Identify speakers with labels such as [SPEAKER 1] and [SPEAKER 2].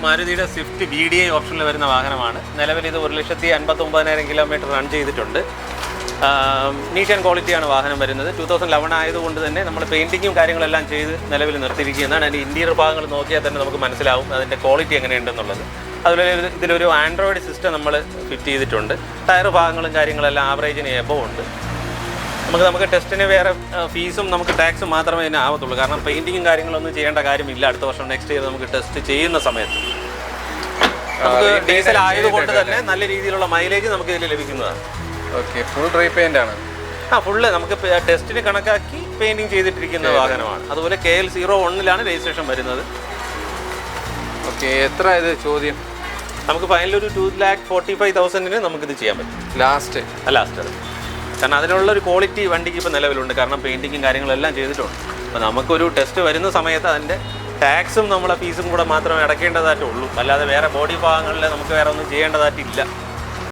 [SPEAKER 1] മാരുതിയുടെ Swift VDI ഓപ്ഷനിൽ വരുന്ന വാഹനമാണ്. നിലവിൽ ഇത് 1,59,000 കിലോമീറ്റർ റൺ ചെയ്തിട്ടുണ്ട്. നീറ്റ് ആൻഡ് ക്വാളിറ്റിയാണ് വാഹനം വരുന്നത്. 2011 ആയതുകൊണ്ട് തന്നെ നമ്മൾ പെയിൻറ്റിങ്ങും കാര്യങ്ങളെല്ലാം ചെയ്ത് നിലവിൽ നിർത്തിയിരിക്കുന്നതാണ്. അതിൻ്റെ ഇൻറ്റീരിയർ ഭാഗങ്ങൾ നോക്കിയാൽ തന്നെ നമുക്ക് മനസ്സിലാവും അതിൻ്റെ ക്വാളിറ്റി എങ്ങനെയുണ്ടെന്നുള്ളത്. അതുപോലെ ഇതിലൊരു ആൻഡ്രോയിഡ് സിസ്റ്റം നമ്മൾ ഫിറ്റ് ചെയ്തിട്ടുണ്ട്. ടയർ ഭാഗങ്ങളും കാര്യങ്ങളെല്ലാം ആവറേജിന് എബവ് ഉണ്ട്. നമുക്ക് ടെസ്റ്റിന് വേറെ ഫീസും നമുക്ക് ടാക്സും മാത്രമേ തന്നെ ആവത്തുള്ളൂ. കാരണം പെയിൻറ്റിങ്ങും കാര്യങ്ങളൊന്നും ചെയ്യേണ്ട കാര്യമില്ല. അടുത്ത വർഷം നെക്സ്റ്റ് ഇയർ നമുക്ക് ടെസ്റ്റ് ചെയ്യുന്ന സമയത്ത് നമുക്ക് ഡീസൽ ആയതുകൊണ്ട് തന്നെ നല്ല രീതിയിലുള്ള മൈലേജ് നമുക്ക് ഇതിൽ ലഭിക്കുന്നതാണ്.
[SPEAKER 2] ഓക്കെ, ഫുൾ റീപെയിൻ്റ് ആണ്.
[SPEAKER 1] ഫുള്ള് നമുക്ക് ടെസ്റ്റിന് കണക്കാക്കി പെയിൻറ്റിങ് ചെയ്തിട്ടിരിക്കുന്ന വാഹനമാണ്. അതുപോലെ KL01 രജിസ്ട്രേഷൻ വരുന്നത്.
[SPEAKER 2] ഓക്കെ, എത്ര ഇത് ചോദ്യം?
[SPEAKER 1] നമുക്ക് ഫൈനൽ ഒരു 2,45,000 നമുക്കിത് ചെയ്യാൻ പറ്റും.
[SPEAKER 2] ലാസ്റ്റ്
[SPEAKER 1] അത് കാരണം അതിനുള്ളൊരു ക്വാളിറ്റി വണ്ടിക്ക് ഇപ്പോൾ നിലവിലുണ്ട്. കാരണം പെയിൻറ്റിങ്ങും കാര്യങ്ങളെല്ലാം ചെയ്തിട്ടുണ്ട്. അപ്പോൾ നമുക്കൊരു ടെസ്റ്റ് വരുന്ന സമയത്ത് അതിൻ്റെ ടാക്സും നമ്മളെ ഫീസും കൂടെ മാത്രമേ അടയ്ക്കേണ്ടതായിട്ടുള്ളൂ. അല്ലാതെ വേറെ ബോഡി ഭാഗങ്ങളിൽ നമുക്ക് വേറെ ഒന്നും ചെയ്യേണ്ടതായിട്ടില്ല.